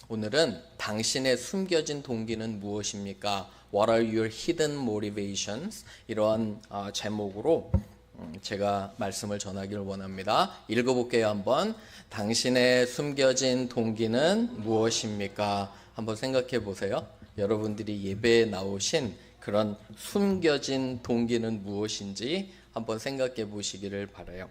오늘은 당신의 숨겨진 동기는 무엇입니까? What are your hidden motivations? 이러한 제목으로 제가 말씀을 전하기를 원합니다. 읽어볼게요. 한번. 당신의 숨겨진 동기는 무엇입니까? 한번 생각해 보세요. 여러분들이 예배에 나오신 그런 숨겨진 동기는 무엇인지 한번 생각해 보시기를 바라요.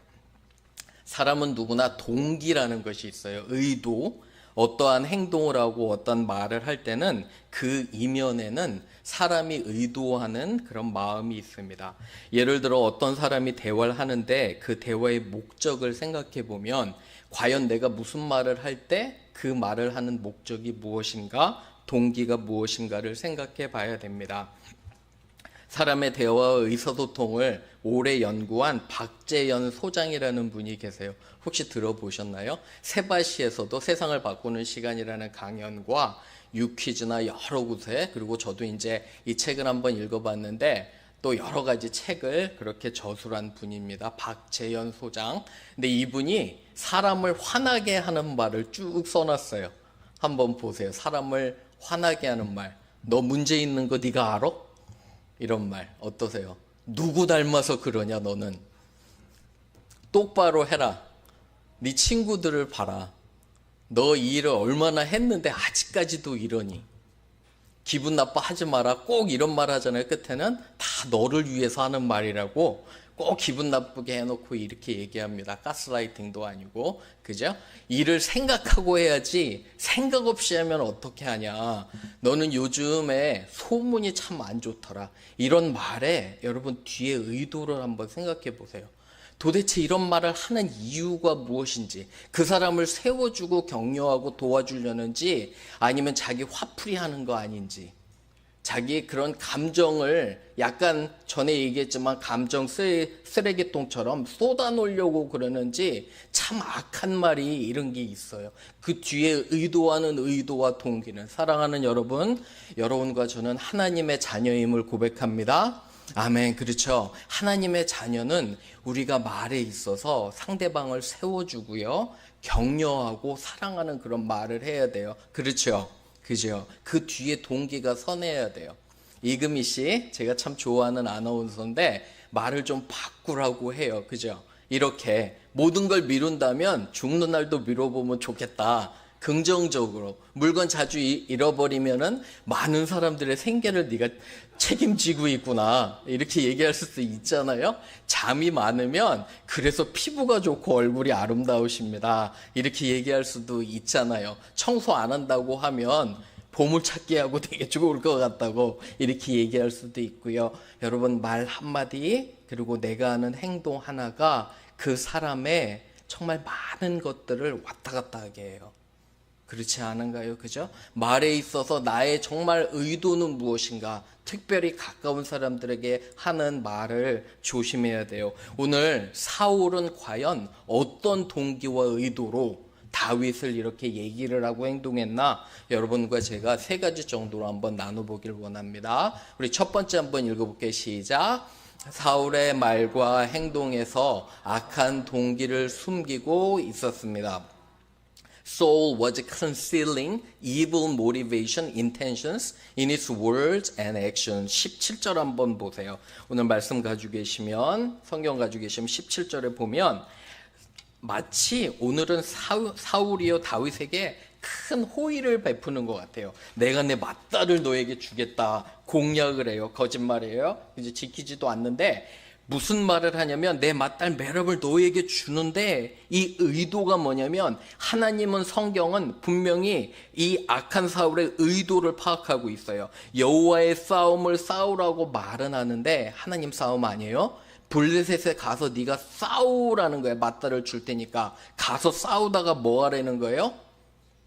사람은 누구나 동기라는 것이 있어요. 의도. 어떠한 행동을 하고 어떤 말을 할 때는 그 이면에는 사람이 의도하는 그런 마음이 있습니다. 예를 들어 어떤 사람이 대화를 하는데 그 대화의 목적을 생각해 보면 과연 내가 무슨 말을 할 때 그 말을 하는 목적이 무엇인가, 동기가 무엇인가를 생각해 봐야 됩니다. 사람의 대화와 의사소통을 오래 연구한 박재현 소장이라는 분이 계세요. 혹시 들어보셨나요? 세바시에서도 세상을 바꾸는 시간이라는 강연과 유퀴즈나 여러 곳에, 그리고 저도 이제 이 책을 한번 읽어봤는데 또 여러 가지 책을 그렇게 저술한 분입니다. 박재현 소장. 근데 이분이 사람을 화나게 하는 말을 쭉 써놨어요. 한번 보세요. 사람을 화나게 하는 말. 너 문제 있는 거 네가 알아? 이런 말 어떠세요? 누구 닮아서 그러냐 너는? 똑바로 해라. 네 친구들을 봐라. 너 이 일을 얼마나 했는데 아직까지도 이러니? 기분 나빠하지 마라. 꼭 이런 말 하잖아요. 끝에는 다 너를 위해서 하는 말이라고 꼭 기분 나쁘게 해놓고 이렇게 얘기합니다. 가스라이팅도 아니고, 그죠? 일을 생각하고 해야지 생각 없이 하면 어떻게 하냐. 너는 요즘에 소문이 참 안 좋더라. 이런 말에 여러분 뒤에 의도를 한번 생각해 보세요. 도대체 이런 말을 하는 이유가 무엇인지, 그 사람을 세워주고 격려하고 도와주려는지, 아니면 자기 화풀이 하는 거 아닌지, 자기의 그런 감정을 약간 전에 얘기했지만 감정 쓰레기통처럼 쏟아놓으려고 그러는지, 참 악한 말이 이런 게 있어요. 그 뒤에 의도하는 의도와 동기는, 사랑하는 여러분, 여러분과 저는 하나님의 자녀임을 고백합니다. 아멘. 그렇죠. 하나님의 자녀는 우리가 말에 있어서 상대방을 세워주고요, 격려하고 사랑하는 그런 말을 해야 돼요. 그렇죠. 그죠? 그 뒤에 동기가 선해야 돼요. 이금희 씨, 제가 참 좋아하는 아나운서인데 말을 좀 바꾸라고 해요. 그죠? 이렇게 모든 걸 미룬다면 죽는 날도 미뤄보면 좋겠다. 긍정적으로. 물건 자주 잃어버리면은 많은 사람들의 생계를 네가 책임지고 있구나. 이렇게 얘기할 수도 있잖아요. 잠이 많으면 그래서 피부가 좋고 얼굴이 아름다우십니다. 이렇게 얘기할 수도 있잖아요. 청소 안 한다고 하면 보물찾기 하고 되게 좋을 것 같다고 이렇게 얘기할 수도 있고요. 여러분, 말 한마디 그리고 내가 하는 행동 하나가 그 사람의 정말 많은 것들을 왔다 갔다 하게 해요. 그렇지 않은가요? 그죠? 말에 있어서 나의 정말 의도는 무엇인가, 특별히 가까운 사람들에게 하는 말을 조심해야 돼요. 오늘 사울은 과연 어떤 동기와 의도로 다윗을 이렇게 얘기를 하고 행동했나? 여러분과 제가 세 가지 정도로 한번 나눠보길 원합니다. 우리 첫 번째 한번 읽어볼게요. 시작. 사울의 말과 행동에서 악한 동기를 숨기고 있었습니다. Saul was concealing evil motivation, intentions in his words and actions. 17절 한번 보세요. 오늘 말씀 가지고 계시면, 성경 가지고 계시면 17절에 보면 마치 오늘은 사울이요 다윗에게 큰 호의를 베푸는 것 같아요. 내가 내 맏딸을 너에게 주겠다. 공약을 해요. 거짓말이에요. 이제 지키지도 않는데 무슨 말을 하냐면 내 맏딸 메랍을 너에게 주는데, 이 의도가 뭐냐면 하나님은, 성경은 분명히 이 악한 사울의 의도를 파악하고 있어요. 여호와의 싸움을 싸우라고 말은 하는데 하나님 싸움 아니에요. 블레셋에 가서 네가 싸우라는 거예요. 맏딸을 줄 테니까 가서 싸우다가 뭐 하라는 거예요?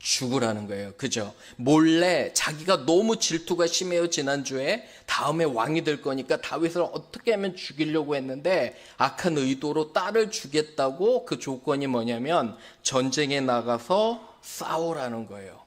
죽으라는 거예요. 그죠? 몰래 자기가 너무 질투가 심해요. 지난주에 다음에 왕이 될 거니까 다윗을 어떻게 하면 죽이려고 했는데 악한 의도로 딸을 주겠다고, 그 조건이 뭐냐면 전쟁에 나가서 싸우라는 거예요.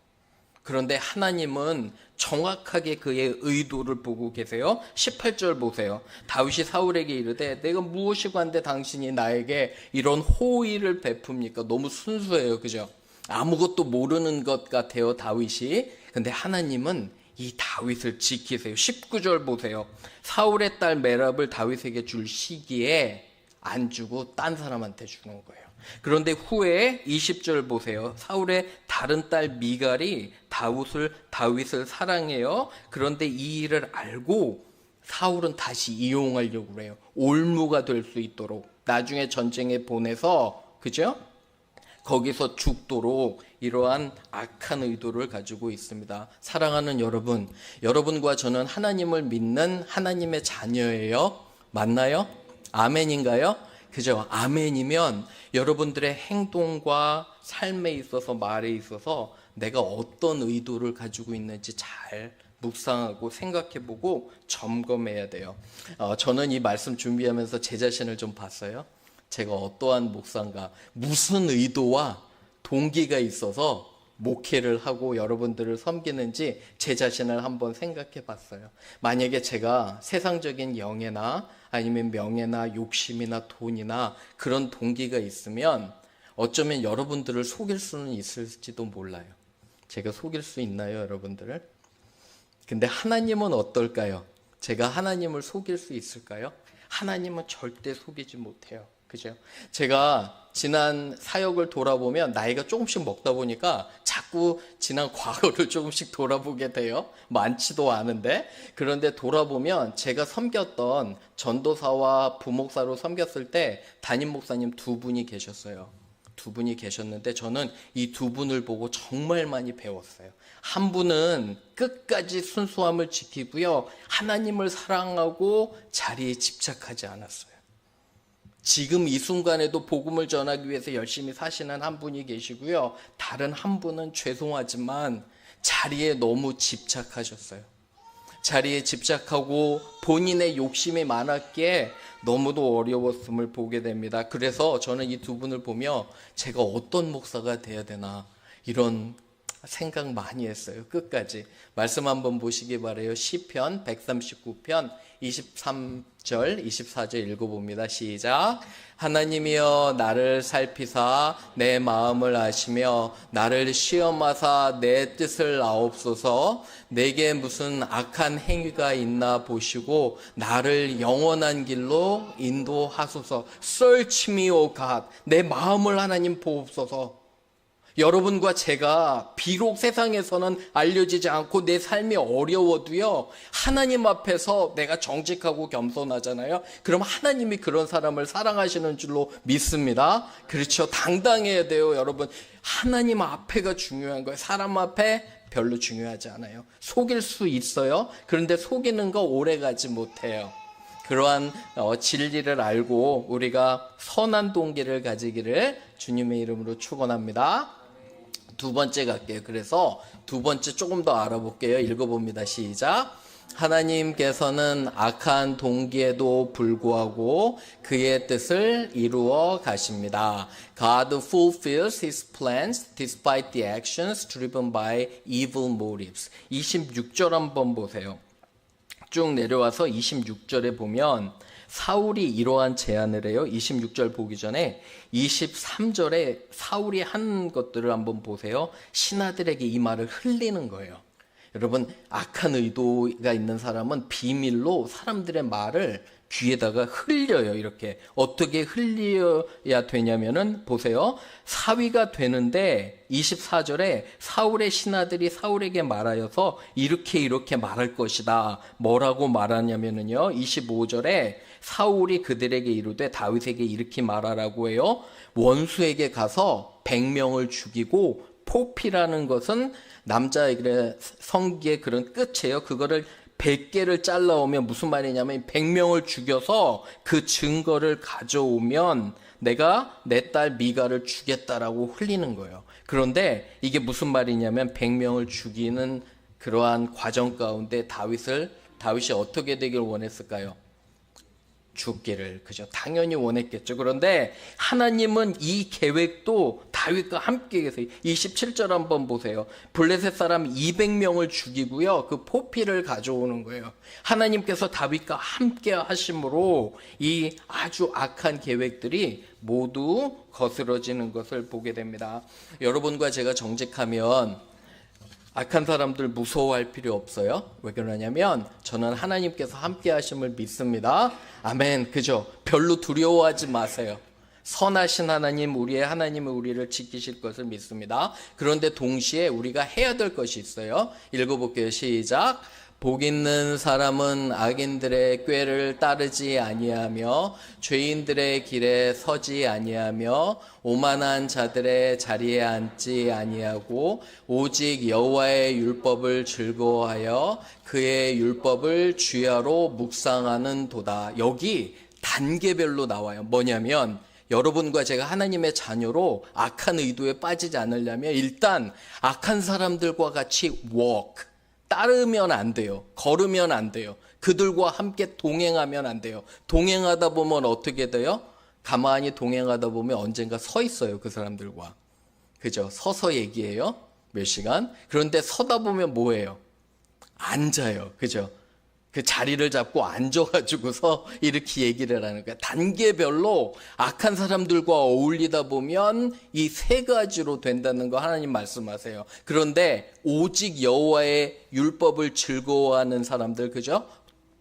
그런데 하나님은 정확하게 그의 의도를 보고 계세요. 18절 보세요. 다윗이 사울에게 이르되 내가 무엇이고 한데 당신이 나에게 이런 호의를 베풉니까? 너무 순수해요. 그죠? 아무것도 모르는 것 같아요, 다윗이. 근데 하나님은 이 다윗을 지키세요. 19절 보세요. 사울의 딸 메랍을 다윗에게 줄 시기에 안 주고 딴 사람한테 주는 거예요. 그런데 후에 20절 보세요. 사울의 다른 딸 미갈이 다윗을 사랑해요. 그런데 이 일을 알고 사울은 다시 이용하려고 그래요. 올무가 될 수 있도록 나중에 전쟁에 보내서, 그죠? 거기서 죽도록 이러한 악한 의도를 가지고 있습니다. 사랑하는 여러분, 여러분과 저는 하나님을 믿는 하나님의 자녀예요. 맞나요? 아멘인가요? 그죠? 아멘이면 여러분들의 행동과 삶에 있어서, 말에 있어서 내가 어떤 의도를 가지고 있는지 잘 묵상하고 생각해보고 점검해야 돼요. 저는 이 말씀 준비하면서 제 자신을 좀 봤어요. 제가 어떠한 목사인가, 무슨 의도와 동기가 있어서 목회를 하고 여러분들을 섬기는지 제 자신을 한번 생각해 봤어요. 만약에 제가 세상적인 영예나 아니면 명예나 욕심이나 돈이나 그런 동기가 있으면 어쩌면 여러분들을 속일 수는 있을지도 몰라요. 제가 속일 수 있나요, 여러분들을? 근데 하나님은 어떨까요? 제가 하나님을 속일 수 있을까요? 하나님은 절대 속이지 못해요. 그죠? 제가 지난 사역을 돌아보면 나이가 조금씩 먹다 보니까 자꾸 지난 과거를 조금씩 돌아보게 돼요. 많지도 않은데. 그런데 돌아보면 제가 섬겼던 전도사와 부목사로 섬겼을 때 담임 목사님 두 분이 계셨어요. 두 분이 계셨는데 저는 이 두 분을 보고 정말 많이 배웠어요. 한 분은 끝까지 순수함을 지키고요. 하나님을 사랑하고 자리에 집착하지 않았어요. 지금 이 순간에도 복음을 전하기 위해서 열심히 사시는 한 분이 계시고요. 다른 한 분은 죄송하지만 자리에 너무 집착하셨어요. 자리에 집착하고 본인의 욕심이 많았기에 너무도 어려웠음을 보게 됩니다. 그래서 저는 이 두 분을 보며 제가 어떤 목사가 돼야 되나 이런 생각 많이 했어요. 끝까지. 말씀 한번 보시기 바라요. 시편 139편 23절 24절 읽어봅니다. 시작. 하나님이여 나를 살피사 내 마음을 아시며 나를 시험하사 내 뜻을 아옵소서. 내게 무슨 악한 행위가 있나 보시고 나를 영원한 길로 인도하소서. Search me, O God. 내 마음을 하나님 보옵소서. 여러분과 제가 비록 세상에서는 알려지지 않고 내 삶이 어려워도요, 하나님 앞에서 내가 정직하고 겸손하잖아요. 그럼 하나님이 그런 사람을 사랑하시는 줄로 믿습니다. 그렇죠. 당당해야 돼요, 여러분. 하나님 앞에가 중요한 거예요. 사람 앞에 별로 중요하지 않아요. 속일 수 있어요. 그런데 속이는 거 오래 가지 못해요. 그러한 진리를 알고 우리가 선한 동기를 가지기를 주님의 이름으로 축원합니다. 두 번째 갈게요. 그래서 두 번째 조금 더 알아볼게요. 읽어봅니다. 시작. 하나님께서는 악한 동기에도 불구하고 그의 뜻을 이루어 가십니다. God fulfills his plans despite the actions driven by evil motives. 26절 한번 보세요. 쭉 내려와서 26절에 보면 사울이 이러한 제안을 해요. 26절 보기 전에 23절에 사울이 한 것들을 한번 보세요. 신하들에게 이 말을 흘리는 거예요. 여러분, 악한 의도가 있는 사람은 비밀로 사람들의 말을 귀에다가 흘려요. 이렇게 어떻게 흘려야 되냐면은 보세요. 사위가 되는데 24절에 사울의 신하들이 사울에게 말하여서 이렇게 말할 것이다. 뭐라고 말하냐면은요. 25절에 사울이 그들에게 이르되 다윗에게 이렇게 말하라고 해요. 원수에게 가서 100명을 죽이고 포피라는 것은 남자에게 성기의 그런 끝이에요. 그거를 100개를 잘라오면 무슨 말이냐면 100명을 죽여서 그 증거를 가져오면 내가 내 딸 미갈을 주겠다라고 흘리는 거예요. 그런데 이게 무슨 말이냐면 100명을 죽이는 그러한 과정 가운데 다윗이 어떻게 되길 원했을까요? 죽기를, 그죠? 당연히 원했겠죠. 그런데 하나님은 이 계획도 다윗과 함께 계세요. 27절 한번 보세요. 블레셋 사람 200명을 죽이고요, 그 포피를 가져오는 거예요. 하나님께서 다윗과 함께 하심으로 이 아주 악한 계획들이 모두 거스러지는 것을 보게 됩니다. 여러분과 제가 정직하면 악한 사람들 무서워할 필요 없어요. 왜 그러냐면 저는 하나님께서 함께 하심을 믿습니다. 아멘. 그죠? 별로 두려워하지 마세요. 선하신 하나님, 우리의 하나님은 우리를 지키실 것을 믿습니다. 그런데 동시에 우리가 해야 될 것이 있어요. 읽어볼게요. 시작. 복 있는 사람은 악인들의 꾀를 따르지 아니하며 죄인들의 길에 서지 아니하며 오만한 자들의 자리에 앉지 아니하고 오직 여호와의 율법을 즐거워하여 그의 율법을 주야로 묵상하는 도다. 여기 단계별로 나와요. 뭐냐면 여러분과 제가 하나님의 자녀로 악한 의도에 빠지지 않으려면 일단 악한 사람들과 같이 walk, 따르면 안 돼요. 걸으면 안 돼요. 그들과 함께 동행하면 안 돼요. 동행하다 보면 어떻게 돼요? 가만히 동행하다 보면 언젠가 서 있어요. 그 사람들과. 그죠? 서서 얘기해요. 몇 시간. 그런데 서다 보면 뭐예요? 앉아요. 그죠? 그 자리를 잡고 앉아가지고서 이렇게 얘기를 하는 거야. 단계별로 악한 사람들과 어울리다 보면 이 세 가지로 된다는 거 하나님 말씀하세요. 그런데 오직 여호와의 율법을 즐거워하는 사람들, 그죠?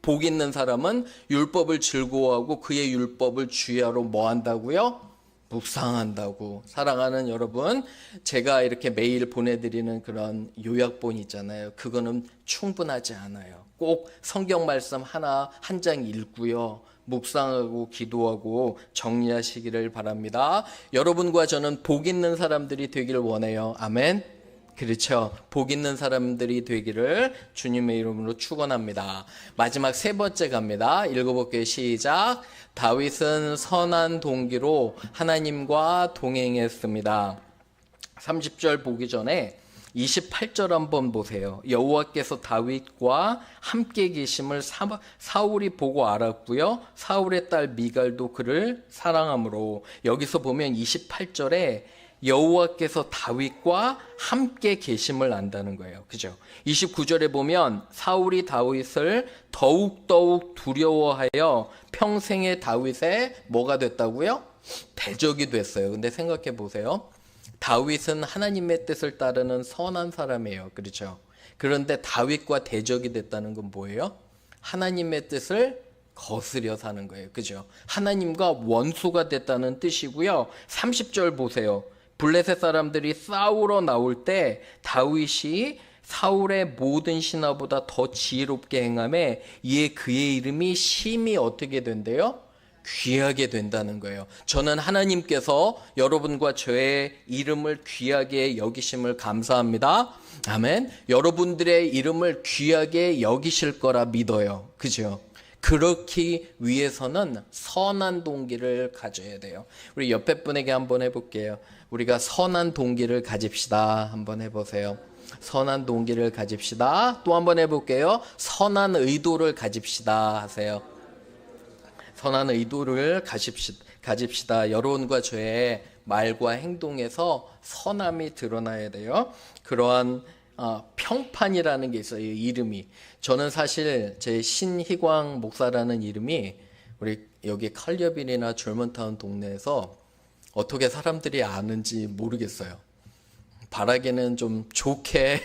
복 있는 사람은 율법을 즐거워하고 그의 율법을 주야로 뭐 한다고요? 묵상한다고. 사랑하는 여러분, 제가 이렇게 매일 보내드리는 그런 요약본 있잖아요. 그거는 충분하지 않아요. 꼭 성경 말씀 하나 한 장 읽고요, 묵상하고 기도하고 정리하시기를 바랍니다. 여러분과 저는 복 있는 사람들이 되기를 원해요. 아멘. 그렇죠. 복 있는 사람들이 되기를 주님의 이름으로 축원합니다. 마지막 세 번째 갑니다. 읽어볼게요. 시작. 다윗은 선한 동기로 하나님과 동행했습니다. 30절 보기 전에 28절 한번 보세요. 여호와께서 다윗과 함께 계심을 사울이 보고 알았고요, 사울의 딸 미갈도 그를 사랑하므로. 여기서 보면 28절에 여호와께서 다윗과 함께 계심을 안다는 거예요. 그죠? 29절에 보면 사울이 다윗을 더욱더욱 두려워하여 평생의 다윗의 뭐가 됐다고요? 대적이 됐어요. 근데 생각해 보세요. 다윗은 하나님의 뜻을 따르는 선한 사람이에요. 그렇죠? 그런데 다윗과 대적이 됐다는 건 뭐예요? 하나님의 뜻을 거스려 사는 거예요. 그죠? 하나님과 원수가 됐다는 뜻이고요. 30절 보세요. 블레셋 사람들이 싸우러 나올 때 다윗이 사울의 모든 신하보다 더 지혜롭게 행함에 이에 그의 이름이 심히 어떻게 된대요? 귀하게 된다는 거예요. 저는 하나님께서 여러분과 저의 이름을 귀하게 여기심을 감사합니다. 아멘. 여러분들의 이름을 귀하게 여기실 거라 믿어요. 그죠? 그렇기 위해서는 선한 동기를 가져야 돼요. 우리 옆에 분에게 한번 해볼게요. 우리가 선한 동기를 가집시다. 한번 해보세요. 선한 동기를 가집시다. 또 한번 해볼게요. 선한 의도를 가집시다 하세요. 선한 의도를 가집시다. 여러분과 저의 말과 행동에서 선함이 드러나야 돼요. 그러한 평판이라는 게 있어요. 이름이. 저는 사실 제 신희광 목사라는 이름이 우리 여기 칼리어빌이나 졸먼타운 동네에서 어떻게 사람들이 아는지 모르겠어요. 바라기는 좀 좋게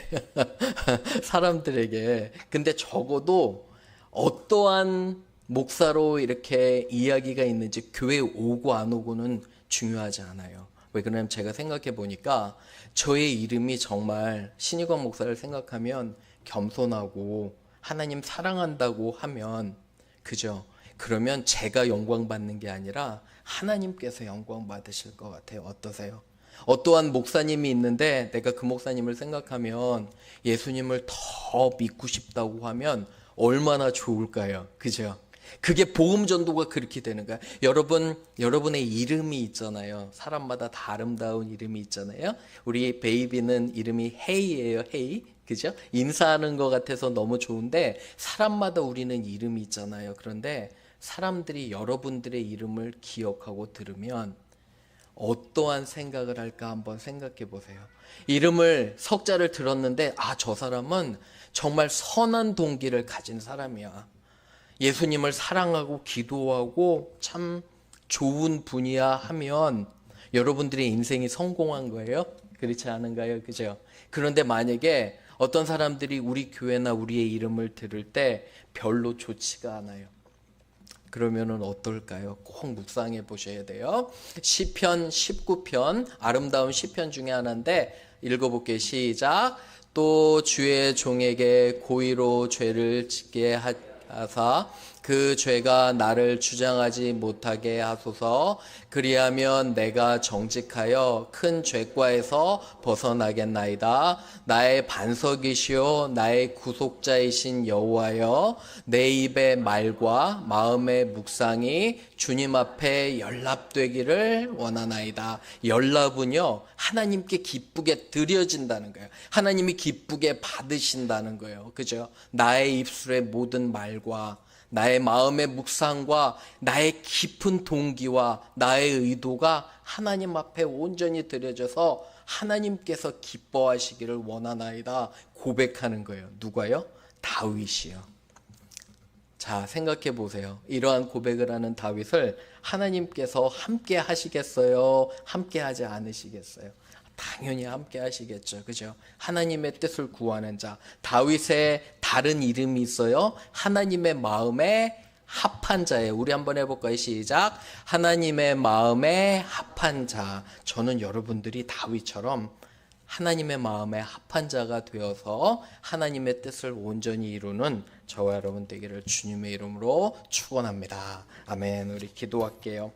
사람들에게. 근데 적어도 어떠한 목사로 이렇게 이야기가 있는지 교회 오고 안 오고는 중요하지 않아요. 왜 그러냐면 제가 생각해 보니까 저의 이름이 정말 신희광 목사를 생각하면 겸손하고 하나님 사랑한다고 하면, 그죠? 그러면 제가 영광 받는 게 아니라 하나님께서 영광 받으실 것 같아요. 어떠세요? 어떠한 목사님이 있는데 내가 그 목사님을 생각하면 예수님을 더 믿고 싶다고 하면 얼마나 좋을까요? 그죠? 그게 복음 전도가 그렇게 되는 거야. 여러분의 이름이 있잖아요. 사람마다 다 아름다운 이름이 있잖아요. 우리 베이비는 이름이 헤이예요. 헤이. 그죠? 인사하는 것 같아서 너무 좋은데 사람마다 우리는 이름이 있잖아요. 그런데 사람들이 여러분들의 이름을 기억하고 들으면 어떠한 생각을 할까 한번 생각해 보세요. 이름을 석자를 들었는데 저 사람은 정말 선한 동기를 가진 사람이야. 예수님을 사랑하고 기도하고 참 좋은 분이야 하면 여러분들의 인생이 성공한 거예요? 그렇지 않은가요? 그죠? 그런데 만약에 어떤 사람들이 우리 교회나 우리의 이름을 들을 때 별로 좋지가 않아요. 그러면은 어떨까요? 꼭 묵상해 보셔야 돼요. 시편 19편, 아름다운 시편 중에 하나인데 읽어볼게요. 시작. 또 주의 종에게 고의로 죄를 짓게 하사 그 죄가 나를 주장하지 못하게 하소서. 그리하면 내가 정직하여 큰 죄과에서 벗어나겠나이다. 나의 반석이시오 나의 구속자이신 여호와여, 내 입의 말과 마음의 묵상이 주님 앞에 연락되기를 원하나이다. 연락은요, 하나님께 기쁘게 드려진다는 거예요. 하나님이 기쁘게 받으신다는 거예요. 그죠? 나의 입술의 모든 말과 나의 마음의 묵상과 나의 깊은 동기와 나의 의도가 하나님 앞에 온전히 드려져서 하나님께서 기뻐하시기를 원하나이다 고백하는 거예요. 누가요? 다윗이요. 자, 생각해 보세요. 이러한 고백을 하는 다윗을 하나님께서 함께 하시겠어요? 함께 하지 않으시겠어요? 당연히 함께 하시겠죠. 그죠? 하나님의 뜻을 구하는 자. 다윗의 다른 이름이 있어요. 하나님의 마음에 합한 자예요. 우리 한번 해볼까요? 시작. 하나님의 마음에 합한 자. 저는 여러분들이 다윗처럼 하나님의 마음에 합한 자가 되어서 하나님의 뜻을 온전히 이루는 저와 여러분 되기를 주님의 이름으로 축원합니다. 아멘. 우리 기도할게요.